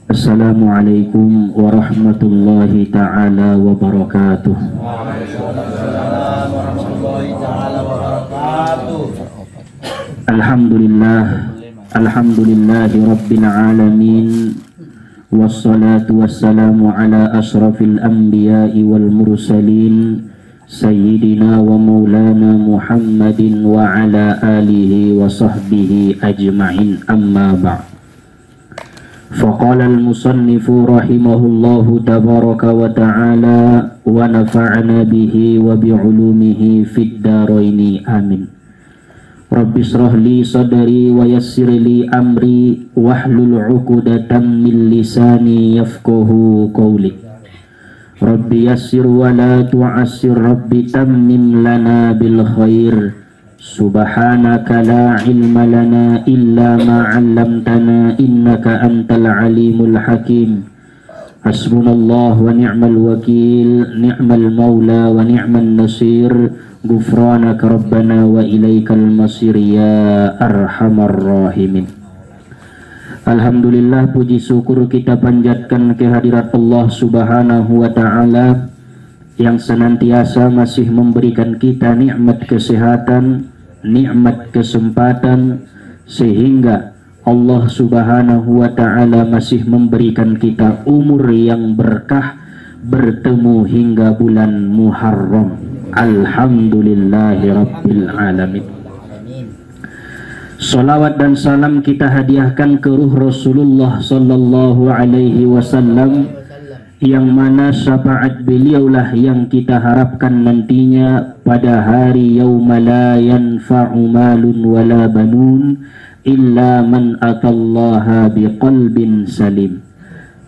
Assalamualaikum warahmatullahi ta'ala wabarakatuh. Waalaikumsalam warahmatullahi ta'ala wabarakatuh. Alhamdulillahi rabbil alamin. Wassalatu wassalamu ala ashrafil anbiya'i wal mursalin Sayyidina wa maulana Muhammadin wa ala alihi wa sahbihi ajma'in, amma ba'd. Faqala al-musannifu rahimahullahu tabaraka wa ta'ala wa nafa'ana bihi wa bi'ulumihi fid daraini, amin. Rabbi shrah li sadri wa yassir li amri wahlul 'uqdatam min lisani yafqahu qawli. Rabbi yassir wa la tu'assir, Rabbi tammim lana bil khair. Subhanaka la ilma lana illa ma 'allamtana innaka antal alimul hakim. Hasbunallah wa ni'mal wakil, ni'mal maula wa ni'man nasir. Ghufranaka rabbana wa ilaikal masir ya arhamar rahimin. Alhamdulillah, puji syukur kita panjatkan kehadirat Allah subhanahu wa ta'ala yang senantiasa masih memberikan kita nikmat kesehatan, nikmat kesempatan, sehingga Allah subhanahu wa ta'ala masih memberikan kita umur yang berkah bertemu hingga bulan Muharram. Alhamdulillahi rabbil alamin. Salawat dan salam kita hadiahkan ke ruh Rasulullah sallallahu alaihi wasallam, yang mana syafaat beliaulah yang kita harapkan nantinya pada hari yauma la yanfa'u malun wala banun illa man atallaha biqalbin salim.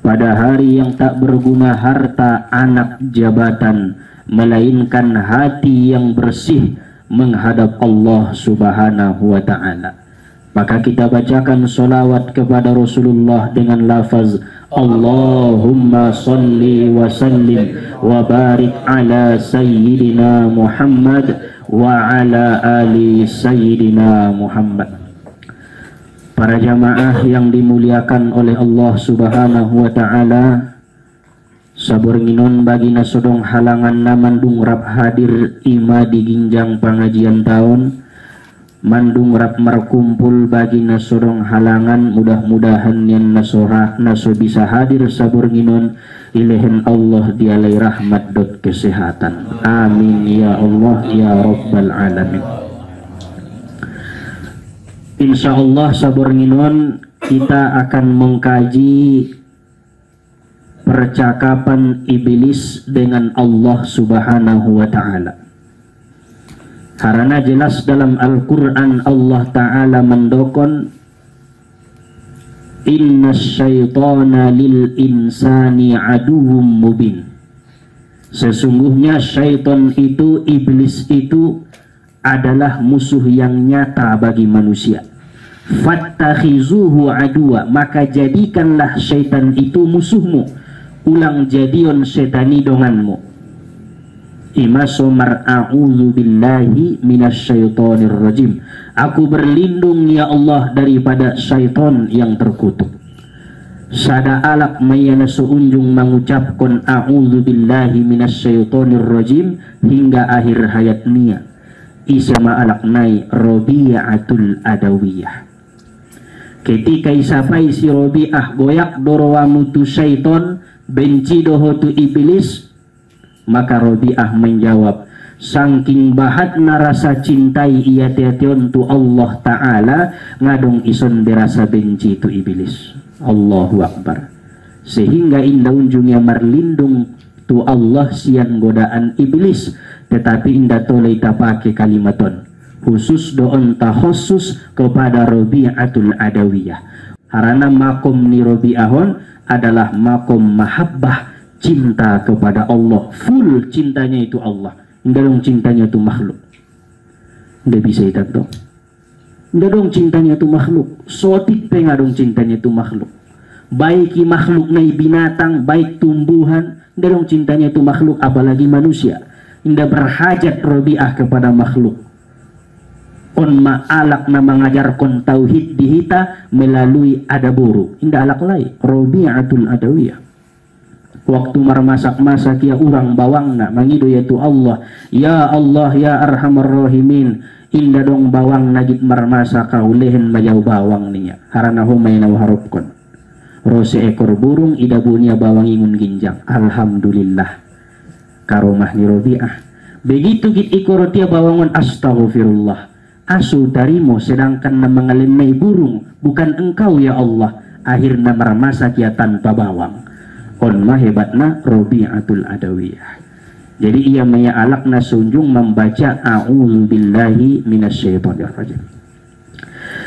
Pada hari yang tak berguna harta, anak, jabatan, melainkan hati yang bersih menghadap Allah subhanahu wa ta'ala. Maka kita bacakan sholawat kepada Rasulullah dengan lafaz Allahumma salli wa sallim wa barik ala sayyidina Muhammad wa ala ali sayyidina Muhammad. Para jamaah yang dimuliakan oleh Allah subhanahu wa ta'ala, sabur nginon bagi nasodong halangan na mandung rap hadir ima di ginjang pengajian tahun, mandung rap merkumpul bagi nasodong halangan, mudah-mudahan yang naso bisa hadir sabur nginon ilehen Allah dialai rahmat dot kesehatan, amin ya Allah ya rabbal alamin. Insyaallah sabur nginon kita akan mengkaji percakapan iblis dengan Allah subhanahu wa ta'ala. Karena jelas dalam Al-Quran Allah ta'ala mendokon inna syaitana lil insani aduwwum mubin. Sesungguhnya syaitan itu, iblis itu adalah musuh yang nyata bagi manusia. Fattakhizuhu aduwa, maka jadikanlah syaitan itu musuhmu, ulang jadion setani donganmu. Ima somar a'udzu billahi minasyaitonir rajim. Aku berlindung ya Allah daripada syaitan yang terkutuk. Sada alak mayana seunjung mengucapkan a'udzu billahi minasyaitonir rajim hingga akhir hayatnya. Isama alak nai Rabi'atul Adawiyah. Ketika isapai si Rabi'ah goyak dorowa mutu syaiton, benci doho tu iblis, maka Rabi'ah menjawab, saking bahatna rasa cintai ia tiation tu Allah ta'ala, ngadong ison berasa benci tu iblis. Allahu Akbar. Sehingga indah unjungnya marlindung tu Allah sian godaan iblis, tetapi indah toleh tapake kalimaton khusus doon khusus kepada Rabi'atul Adawiyah. Karena makom ni Rabi'ahon adalah makom mahabbah, cinta kepada Allah, full cintanya itu Allah, enggak dong cintanya itu makhluk, enggak bisa itu dong, enggak dong cintanya itu makhluk, sotik pengen dong cintanya itu makhluk, baik makhluk nai binatang, baik tumbuhan, enggak dong cintanya itu makhluk, apalagi manusia, enggak berhajat Rabi'ah kepada makhluk. on ma'alak na mengajarkan tauhid dihita melalui adaburu inda alak lai Rabi'atul Adawiyah. Waktu marmasak-masak ya urang bawangna mangido yaitu Allah ya arhamar rahimin inda dong bawang nagit marmasak kaulehen majau bawang niya harana humay na waharupkon rose ekor burung idabunya bawang ingun ginjang alhamdulillah karomah ni Rabi'ah. Begitu git ikor dia bawangon astaghfirullah asu tarimo sedangkan na mengalimai burung bukan engkau ya Allah akhirnya marmasak ya tanpa bawang on mah hebatna Rabi'atul Adawiyah. Jadi ia menyalakna sunjung membaca a'udzubillahi minasyaitonir rajim.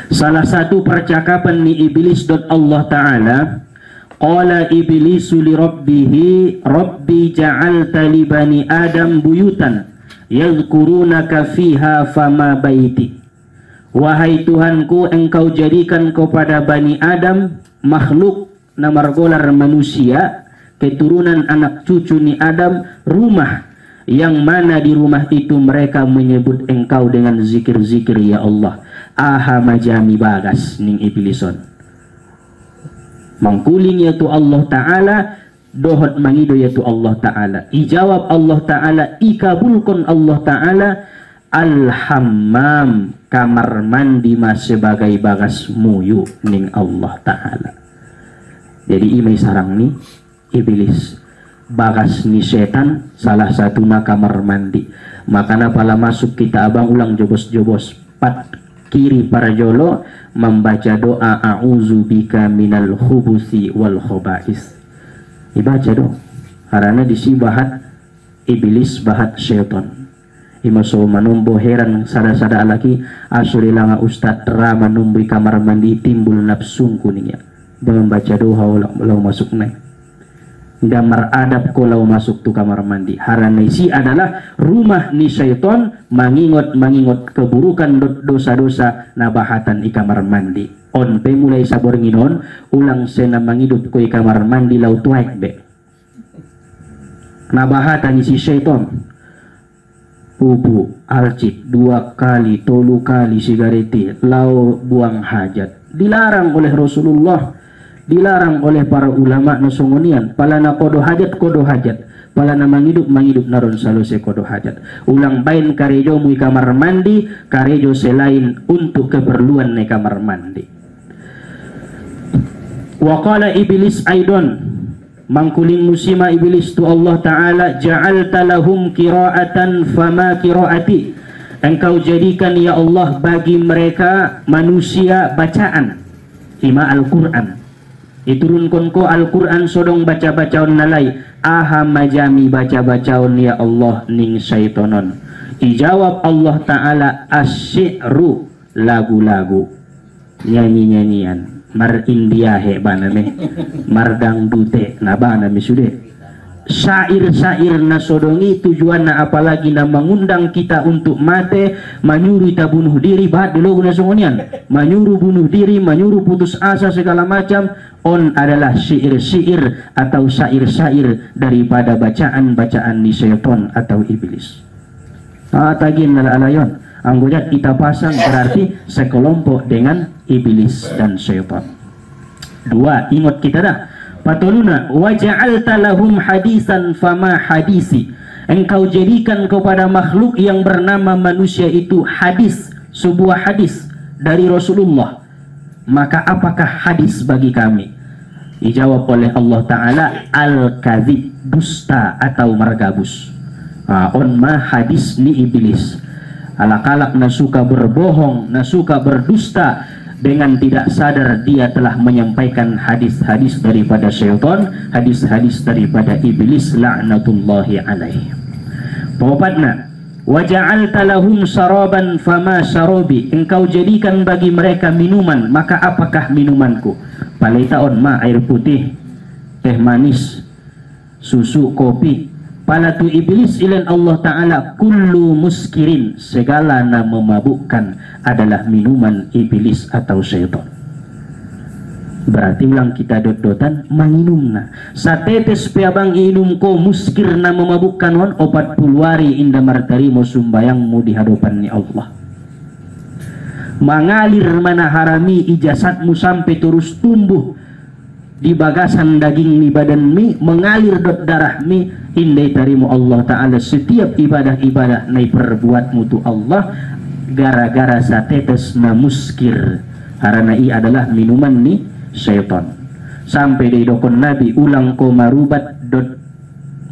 Salah satu percakapan ni iblis dot Allah Ta'ala qala iblisu li rabbihi rabbi ja'alta li bani adam buyutan yadhkurunaka fiha fama baiti. Wahai Tuhanku engkau jadikan kepada Bani Adam makhluk na margolar manusia keturunan anak cucu ni Adam rumah yang mana di rumah itu mereka menyebut engkau dengan zikir-zikir ya Allah. Aha majami bagas ning iblison mangkuling yaitu Allah Ta'ala dohot mangido yaitu Allah Ta'ala ijawab Allah Ta'ala ikabulkon Allah Ta'ala al-hammam kamar mandi mas sebagai bagas muyu ning Allah Ta'ala. Jadi imai sarang nih iblis bagas ni setan salah satu na kamar mandi makana pala masuk kita abang ulang jobos-jobos pat kiri para jolo membaca doa a'udzubika minal khubuthi wal khobais dibaca dong karena disi bahat iblis bahat setan imaso manumbo heran sada-sada alaki asulila nga ustad rama numbi kamar mandi timbul nafsung kuningnya dengan baca doa ulang masuk naik damar adab kalau masuk tu kamar mandi harana isi adalah rumah ni syaiton mangingot keburukan dosa-dosa nabahatan di kamar mandi on pe mulai sabor nginon ulang sena mangidup ko di kamar mandi lau tuaik be nabahatan isi syaiton pupu alcit 2 kali 3 kali sigareti lau buang hajat dilarang oleh Rasulullah dilarang oleh para ulama nasongonian pala na kodo hajat pala na mangidup naron salose kodo hajat ulang bain karejo mui kamar mandi karejo selain untuk keperluan ne kamar mandi. Waqala iblis aidon mangkuling musima iblis tu Allah Ta'ala ja'alta lahum qira'atan fama qira'ati engkau jadikan ya Allah bagi mereka manusia bacaan ima Al-Quran iturunkan ko Al-Quran sodong baca-bacaon nalai aha majami baca-bacaon ya Allah ning syaitonon ijawab Allah Ta'ala asyi'ru lagu-lagu nyanyi-nyanyian mar indiahe baname mar dangdute na baname sude syair-syair na sodongi tujuan na apalagi na mengundang kita untuk mate menyuruh kita bunuh diri bahat dulu guna songonian menyuruh bunuh diri menyuruh putus asa segala macam on adalah syair-syair atau syair-syair daripada bacaan-bacaan ni syaitan atau iblis tagin alayon anggota kita pasang berarti sekelompok dengan iblis dan syaitan. 2 ingat kita dah patuluna waja'alta lahum hadisan fama hadisi engkau jadikan kepada makhluk yang bernama manusia itu hadis sebuah hadis dari Rasulullah maka apakah hadis bagi kami dijawab oleh Allah Ta'ala al-kadzib dusta atau margabus on ma hadis ni iblis alak-alak na suka berbohong na suka berdusta dengan tidak sadar dia telah menyampaikan hadis-hadis daripada syaitan, hadis-hadis daripada iblis la'natullahi alaihi. Popatna waja'alta lahum saraban fama syarabi engkau jadikan bagi mereka minuman maka apakah minumanku palitaon ma air putih teh manis susu kopi palatu iblis ilan Allah Ta'ala kullu muskirin segala na memabukkan adalah minuman iblis atau syaitan. Berarti ulang kita dot-dotan manginumna satetes piabang inum ko muskir na memabukkan on 40 hari inda martarimo sumbayangmu di hadapan ni Allah mengalir mana harami ijazatmu sampai terus tumbuh di bagasan daging ni badan mi, mengalir dot darah mi, indai tarimu Allah Ta'ala setiap ibadah-ibadah nai perbuatmu tu Allah gara-gara satetes na muskir, harana i adalah minuman ni syaitan. Sampai di dokon Nabi ulang ko marubat dot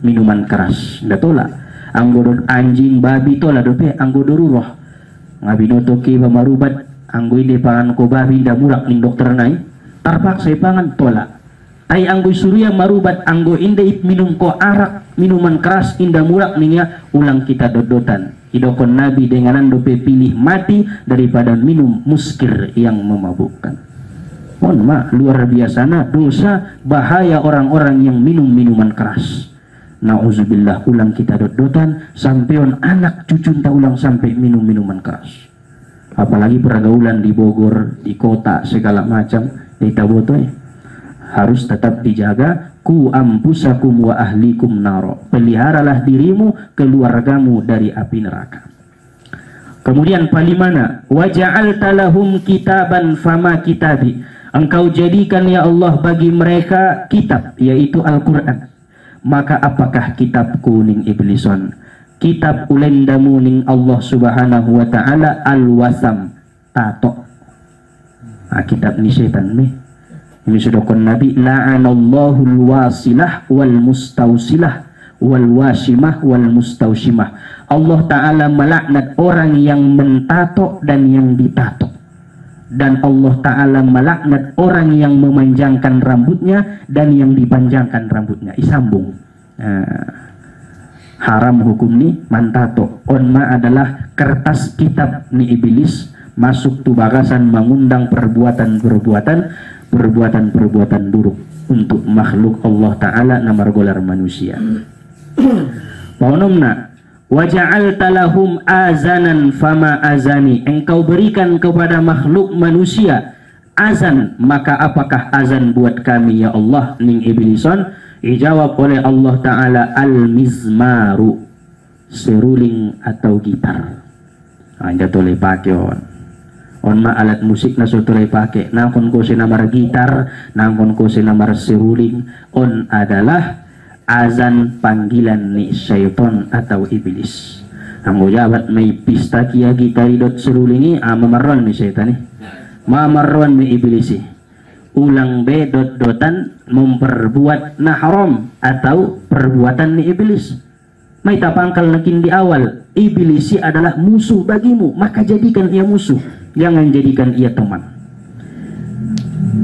minuman keras datola anggo dot anjing babi tola dope anggo doruroh ngabinoto ki marubat anggo ide pangan ko babi da murak ning dokter nai terpaksa pangan tola ai anggo surya marubat anggo inde minum ko arak minuman keras inda murak ning ulang kita dodotan idokon Nabi dengan dope pilih mati daripada minum muskir yang memabukkan. Luar biasa dosa bahaya orang-orang yang minum minuman keras. Nauzubillah, ulang kita dot-dotan sampeon anak cucu tak ulang sampai minum minuman keras. Apalagi pergaulan di Bogor, di kota segala macam, kita botoy harus tetap dijaga. Ku ampusakum wa ahlikum naro, peliharalah dirimu keluargamu dari api neraka. Kemudian palimana waja'alta lahum kitaban fama kitabi, engkau jadikan ya Allah bagi mereka kitab yaitu Al-Quran, maka apakah kitab kuning iblison? Kitab ulendamu ning Allah subhanahu wa ta'ala al-wasam tato. Kitab ni setan nih. Ini sudah kon Nabi la'anallahu al-wasilah wal mustausilah wal wasimah wal mustausimah. Allah Ta'ala melaknat orang yang mentato dan yang ditato. Dan Allah Ta'ala melaknat orang yang memanjangkan rambutnya dan yang dipanjangkan rambutnya. Isambung. Haram hukum ni mantato. Onma adalah kertas kitab ni iblis masuk tu bagasan mengundang perbuatan-perbuatan buruk untuk makhluk Allah Ta'ala namar golar manusia. Paunomna waja'alta lahum azanan fama azani, engkau berikan kepada makhluk manusia azan, maka apakah azan buat kami ya Allah ning iblison? Dijawab oleh Allah Ta'ala al-mizmaru, seruling atau gitar. Jatuh pakai ma alat musik na sutulay pake nangkon ko sinamar gitar, nangkon ko sinamar seruling. On adalah azan panggilan ni syaitan atau iblis. Ang jabat may pista kia gitaridot serulingi mamarron ni syaitan ni mamarron ni iblis ulang be dot-dotan memperbuat na haram atau perbuatan ni iblis. May tapangkal nakin di awal iblis adalah musuh bagimu, maka jadikan ia musuh, jangan jadikan ia teman.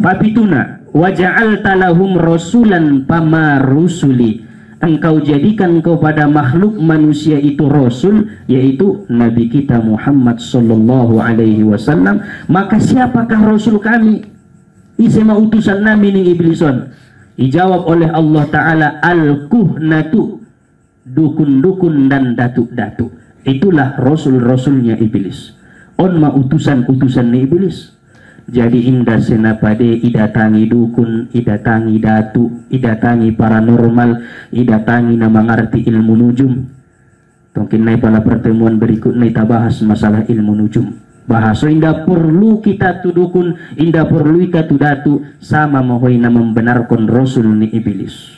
Papituna waja'alta lahum rasulan pama rusuli, engkau jadikan kepada makhluk manusia itu rasul, yaitu Nabi kita Muhammad sallallahu alaihi wasallam. Maka siapakah rasul kami? Isema utusan nami ning iblison. Dijawab oleh Allah Ta'ala al-kuhnatu, dukun-dukun dan datuk-datuk. Itulah rasul-rasulnya iblis. Onma utusan-utusan ni iblis. Jadi indah senapade idatangi dukun, idatangi datu, idatangi paranormal, idatangi na mengerti ilmu nujum. Mungkin naik pada pertemuan berikut kita bahas masalah ilmu nujum. Bahasa indah perlu kita tu dukun, indah perlu kita tu datu, sama mahoina membenarkan rasul ni iblis.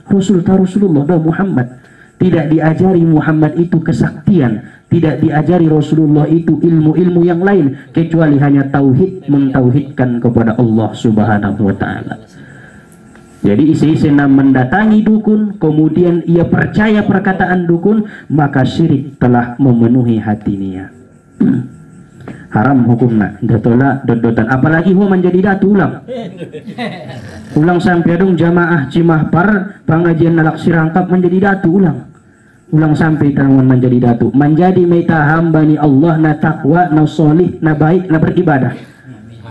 Rasul ta Rasulullah dah Muhammad. Tidak diajari Muhammad itu kesaktian, tidak diajari Rasulullah itu ilmu-ilmu yang lain kecuali hanya tauhid, mentauhidkan kepada Allah Subhanahu wa Ta'ala. Jadi isi-isi mendatangi dukun, kemudian ia percaya perkataan dukun, maka syirik telah memenuhi hatinya. Haram hukumna datola dodotan, apalagi huwa menjadi datu ulang sampai dong jamaah Cimahpar pengajian nalak sirangkap menjadi datu ulang sampai tangan menjadi datu, menjadi meta hamba ni Allah na takwa na solih na baik na beribadah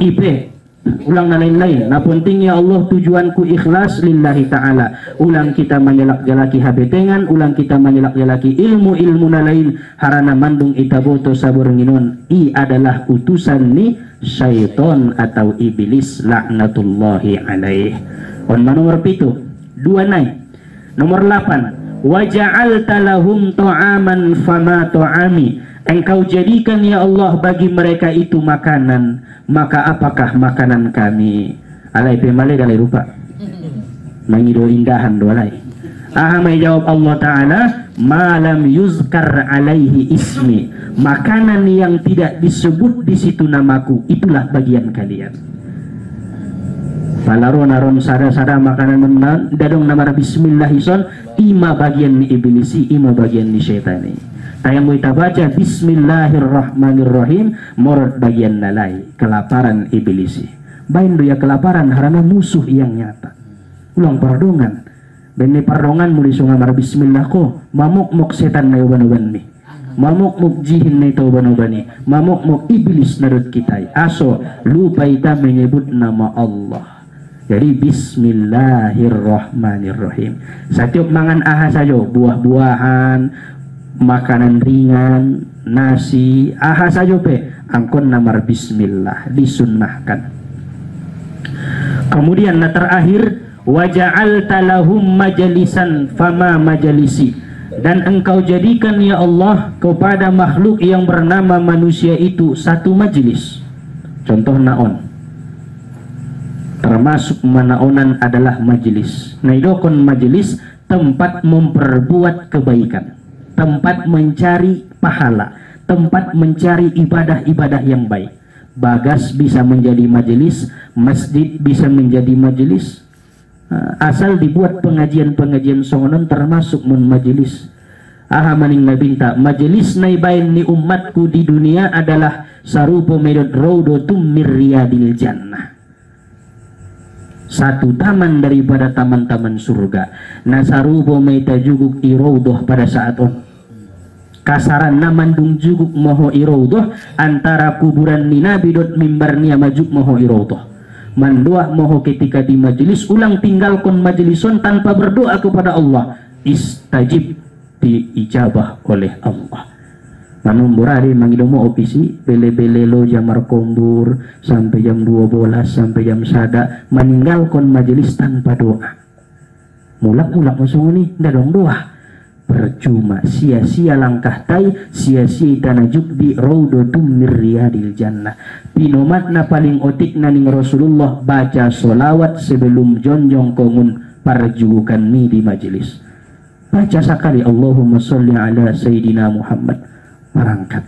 ipe ulang na lain-lain na penting ya Allah tujuanku ikhlas lillahi ta'ala. Ulang kita menyelak-jalaki habetengan, ulang kita menyelak-jalaki ilmu-ilmu na lain harana mandung itaboto sabur nginon i adalah utusan ni syaitan atau iblis laknatullahi alaih. On nomor 7 dua naik. Nomor 8 waja'alta lahum ta'aman fama ta'ami, Engkau jadikan ya Allah bagi mereka itu makanan, maka apakah makanan kami? Alai pemale dalai rupa mangido indahan dolai. Ahamai jawab Allah Ta'ala, malam yuzkar alaihi ismi, makanan yang tidak disebut di situ namaku, itulah bagian kalian. Palaron sada makanan menan dadong nama bismillahison, ima bagian ni iblisi, ima bagian ni syaitan. Tayang kita baca bismillahirrahmanirrahim, morot bagian nalai, kelaparan iblisi. Bain dia kelaparan karena musuh yang nyata. Ulang pardongan. Beni pardongan muli sungamar bismillah ko, mamuk setan na uban-uban ni. Mamuk jihin na ito uban-uban ni. Mamuk iblis narut kita. Aso lupa kita menyebut nama Allah. Jadi bismillahirrahmanirrahim. Setiap mangan aha saja, buah-buahan, makanan ringan, nasi, aha saja pe, angkon namar bismillah, disunnahkan. Kemudian terakhir, waja'alta lahum majalisan fama majalisi, dan engkau jadikan ya Allah kepada makhluk yang bernama manusia itu satu majelis. Contoh naon, termasuk manaonan adalah majelis. Naidokon majelis tempat memperbuat kebaikan, tempat mencari pahala, tempat mencari ibadah-ibadah yang baik. Bagas bisa menjadi majelis, masjid bisa menjadi majelis. Asal dibuat pengajian-pengajian songonon termasuk majelis. Aha maning nabinta majelis naibain ni umatku di dunia adalah sarupo medot raudatum mir riyadil jannah, satu taman daripada taman-taman surga. Nasarupo meita juguk iraudoh pada saat on kasaran namandung juguk moho iraudoh antara kuburan ni nabi dot mimbarnya majuk moho iraudoh. Mandoa moho ketika di majelis, ulang tinggalkan majelison tanpa berdoa kepada Allah, istajib, diijabah oleh Allah. Manumburari mangidomo opisi bele-bele lo jamar kombur sampai jam 12 sampai jam sada, meninggalkan majelis tanpa doa. Mulak-mulak masuk ini ndak dong doa, percuma, sia-sia langkah tai, sia-sia tanajuk di raudatum mir riyadil jannah. Pinomatna paling otik naning Rasulullah baca solawat sebelum jonjong kongun parjugukan ni di majelis. Baca sekali Allahumma sholli ala Sayyidina Muhammad, merangkat.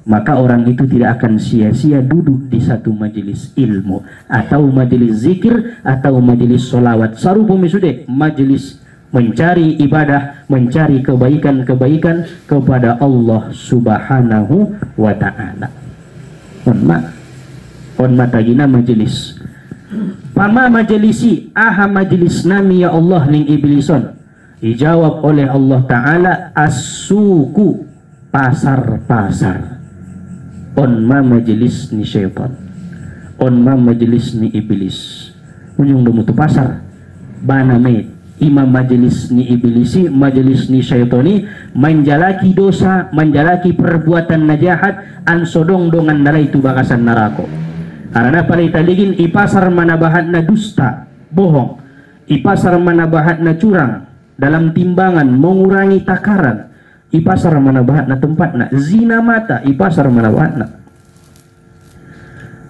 Maka orang itu tidak akan sia-sia duduk di satu majelis ilmu atau majelis zikir atau majelis solawat. Sarupo misude majelis mencari ibadah, mencari kebaikan-kebaikan kepada Allah Subhanahu wa ta'ala. On tagina majelis. Pama majelisi, aha majelis nami ya Allah ning iblison. Dijawab oleh Allah Ta'ala, as-suku, pasar-pasar. On ma majelis ni syaitan, on ma majelis ni iblis. Unyong dumutu pasar bana maid imam majelis ni iblisi, majelis ni syaitoni, menjalaki dosa, menjalaki perbuatan najahat, ansodong dongan nalai itu bakasan narako. Karena palita ligin ipasar manabahat na dusta, bohong, ipasar manabahat na curang dalam timbangan, mengurangi takaran, ipasar manabahat na tempat na zina mata, ipasar manabahat na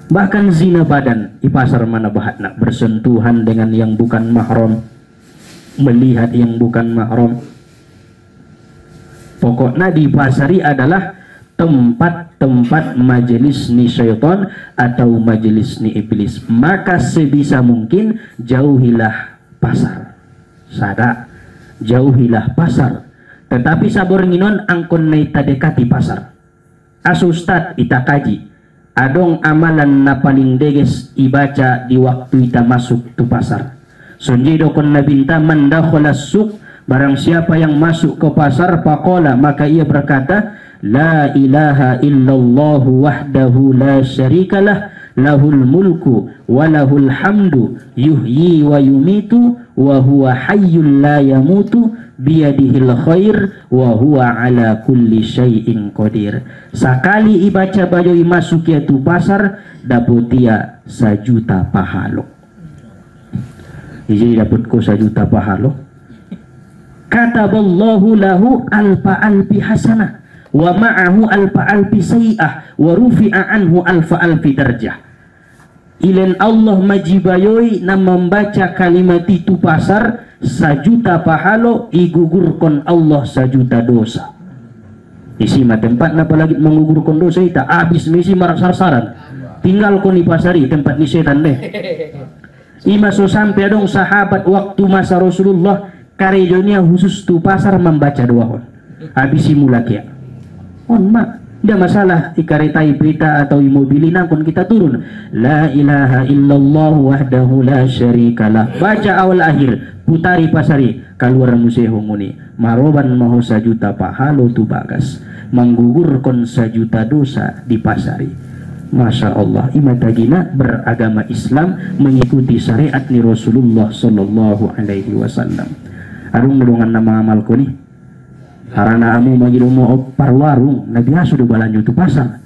bahkan zina badan, ipasar manabahat na bersentuhan dengan yang bukan mahram, melihat yang bukan mahram. Pokoknya di pasari adalah tempat-tempat majelis ni syaitan atau majelis ni iblis. Maka sebisa mungkin jauhilah pasar. Sada, jauhilah pasar. Tetapi sabor nginon angkon na itadekati pasar. Asustad itakaji. Adong amalan na paling deges ibaca di waktu ita masuk tu pasar. Sunjido kon nabinta man dakhala suk, barang siapa yang masuk ke pasar, faqala, maka ia berkata, la ilaha illallah wahdahu la syarikalah, lahul mulku wa lahul hamdu, yuhyi wa yumitu wa huwa hayyul la yamutu, biyadihil khair wa huwa ala kulli syai'in qadir. Sakali ibaca bajoi masuk yaitu pasar, daputia 1 juta pahalo. Jadi dapat ko 1 juta pahalo. Kataballahu lahu alfa alfi hasanah. wa ma'ahu alfa alfi sayi'ah wa rufi'a anhu alfa alfi darjah. Ilen Allah majibayoi na membaca kalimat itu pasar 1.000.000 pahalo igugurkon Allah 1.000.000 dosa. Isi mah tempat napa lagi mengugurkon dosa ita habis misi marasar-saran. Tinggal kon di pasari tempat ni setan deh. Ima so sampai dong sahabat waktu masa Rasulullah karejonya khusus tu pasar membaca doa. Habis simulak ya. On mak, tidak masalah ikaretai peta atau imobilin pun kita turun. La ilaha illallah wahdahu la syarikalah. Baca awal akhir, putari pasari keluar museum muni. Maroban maho 1.000.000 pahalo tu bagas. Menggugurkan 1.000.000 dosa di pasari. Masya Allah, imatagina beragama Islam mengikuti syariat ni Rasulullah Sallallahu Alaihi Wasallam. Arung nulungan nama amalku nih. Karena amu magilu mau parwarung, nabi sudah balanju tu pasang.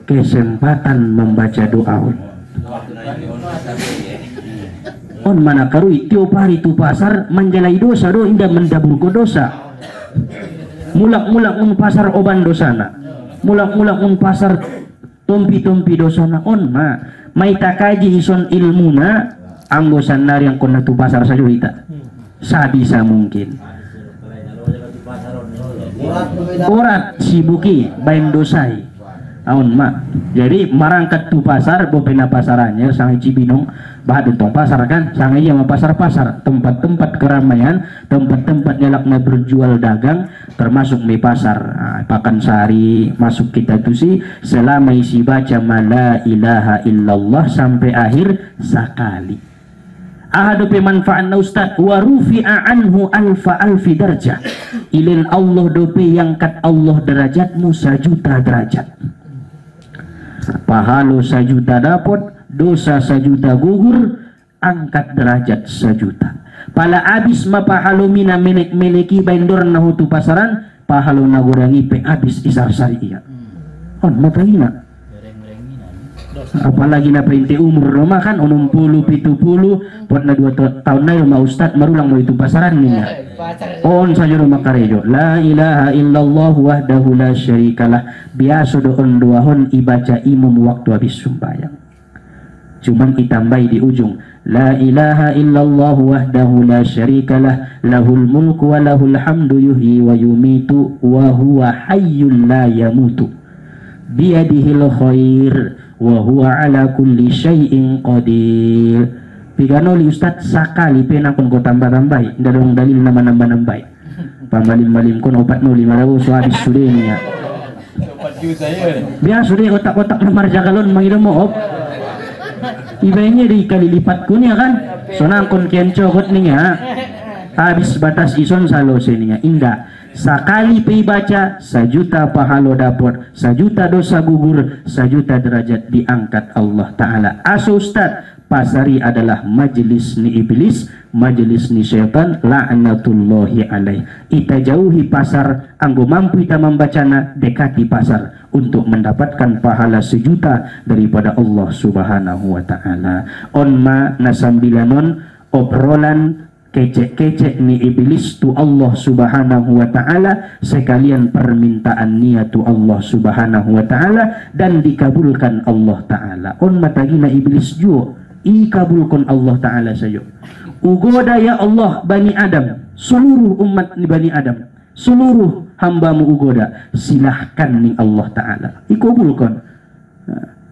Kesempatan membaca doa. On mana karui tiap hari tu pasar menjalai dosa do indah mendabur ko dosa. Mulak-mulak pasar oban dosana. Mulak-mulak pasar tompi-tompi dosana on ma may takaji ison ilmuna anggosan nari yang kona tu pasar saja ita sabisa mungkin orat sibuki bain dosai on ma jadi marangkat tu pasar bopena pasarannya sangai Cibinong bahat tong pasar kan sangai iya pasar-pasar tempat-tempat keramaian tempat-tempat nyalakna berjual dagang termasuk di pasar Pakansari masuk kita tuh sih selama isi baca la ilaha illallah sampai akhir sekali ahadu pemanfaat ustad wa rufi'a anhu alfa alfi darjah ilin Allah dope yang kat Allah derajatmu 1.000.000 derajat pahalo 1.000.000 dapot dosa 1.000.000 gugur angkat derajat 1.000.000 pala abis mapahalo mina meleki baindor nahu tu pasaran pahalo nagurangi pe abis isar syariah on mapahina apalagi na perinte umur rumah kan 60-70 pot na 2 tahun na yung maustad marulang mo itu pasaran niya on saja rumah karejo la ilaha illallah wahdahu la syarikalah biasa doon duahon ibaca imam waktu habis sumbayang cuman itambai di ujung la ilaha illallah wahdahu la syarikalah lahul mulku wa lahul hamdu yuhyi wa yumitu wa huwa hayyul la yamutu biyadihil khair wa huwa ala kulli syai'in qadir. Pigano li ustad sakali penakon ko tambah-tambah nda dong dalil nama nambah-nambah pamalim-malim kon opat no 5.000 so habis sudah niya biasa sudah kotak-kotak nomor jagalon mangido mo op ibanya di kali lipat kunya kan sonang kon kencokot niya habis batas ison salose niya indah sakali baca 1.000.000 pahalo dapur 1.000.000 dosa gugur 1.000.000 derajat diangkat Allah Ta'ala aso ustad pasari adalah majelis ni iblis majelis ni syaitan la'natullahi alaih ita jauhi pasar anggo mampu ita membacana dekati pasar untuk mendapatkan pahala 1.000.000 daripada Allah Subhanahu wa Ta'ala onma nasambilanon obrolan kecek-kecek ni iblis tu Allah Subhanahu wa Ta'ala sekalian permintaan niat tu Allah Subhanahu wa Ta'ala dan dikabulkan Allah Ta'ala on matagina iblis juga ikabulkan Allah Ta'ala sayo ugoda ya Allah Bani Adam seluruh umat ni Bani Adam seluruh hambamu ugoda silahkan ni Allah Ta'ala ikabulkan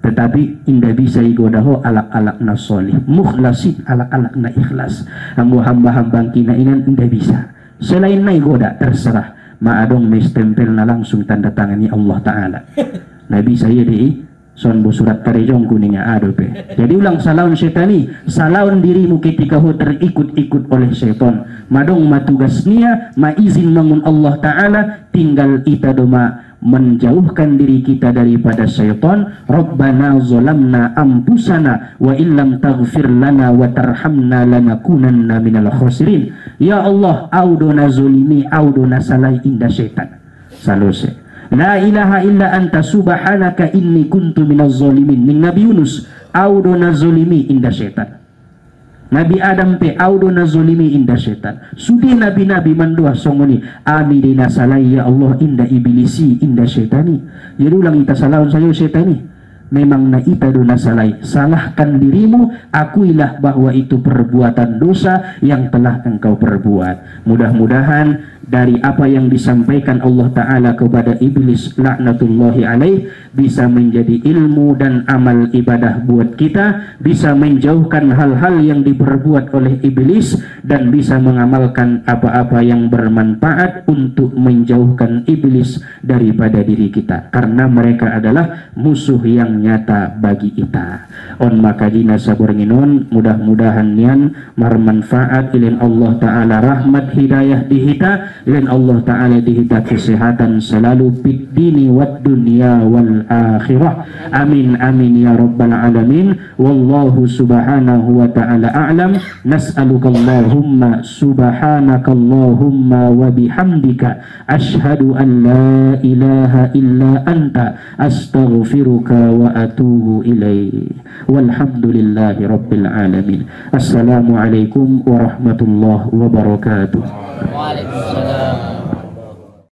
tetapi indah bisa igodaho alak-alak na solih mukhlasin alak-alak na ikhlas anggo hamba-hambang kinainan indah bisa selain na igoda terserah maadong mistempel na langsung tanda tangani Allah Ta'ala na bisa iya di son surat karejong kuningnya adope jadi ulang salaun syetani salaun dirimu ketika ho terikut-ikut oleh seton madong matugasnya maizin mangun Allah Ta'ala tinggal ita doma menjauhkan diri kita daripada syaitan Rabbana zalamna anfusana wa illam taghfir lana wa tarhamna lanakunanna minal khasirin ya Allah audona zulimi audona salai inda syaitan salose la ilaha illa anta subhanaka inni kuntu minaz zalimin min Nabi Yunus audona zulimi inda syaitan Nabi Adam pe audo na zolimi inda setan. Sudi nabi-nabi mandua songoni ami dina salai ya Allah inda ibilisi inda setani. Jadi ulang ita salahun sayo setani. Memang na ita do na salai. Salahkan dirimu, akuilah bahwa itu perbuatan dosa yang telah engkau perbuat. Mudah-mudahan dari apa yang disampaikan Allah Ta'ala kepada iblis laknatullahi alaih bisa menjadi ilmu dan amal ibadah buat kita, bisa menjauhkan hal-hal yang diperbuat oleh iblis dan bisa mengamalkan apa-apa yang bermanfaat untuk menjauhkan iblis daripada diri kita, karena mereka adalah musuh yang nyata bagi kita. On maka dina sabur nginon, mudah-mudahan nian bermanfaat ilin Allah Ta'ala rahmat hidayah di kita, dan Allah Ta'ala dihita kesehatan selalu fid dini wad dunya wal akhirah. Amin amin ya rabbal alamin. Wallahu subhanahu wa ta'ala a'lam. Nas'aluka Allahumma subhanaka Allahumma wa bihamdika ashhadu an la ilaha illa anta astaghfiruka wa atubu ilaih. Walhamdulillahi rabbil alamin. Assalamualaikum warahmatullahi wabarakatuh. Waalaikumsalam.